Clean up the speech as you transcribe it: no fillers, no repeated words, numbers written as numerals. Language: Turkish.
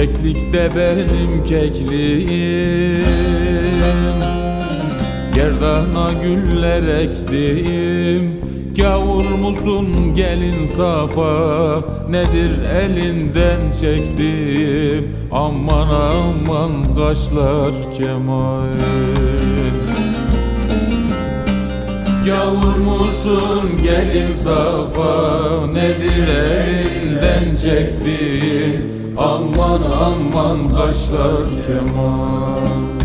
Keklikte benim kekliğim, gerdana güller ektim. Gavur musun gel insafa, nedir elinden çektim. Aman aman kaşlar kemal. Gavur musun gel insafa, nedir elinden çektim. Aman aman kaşlar kemal.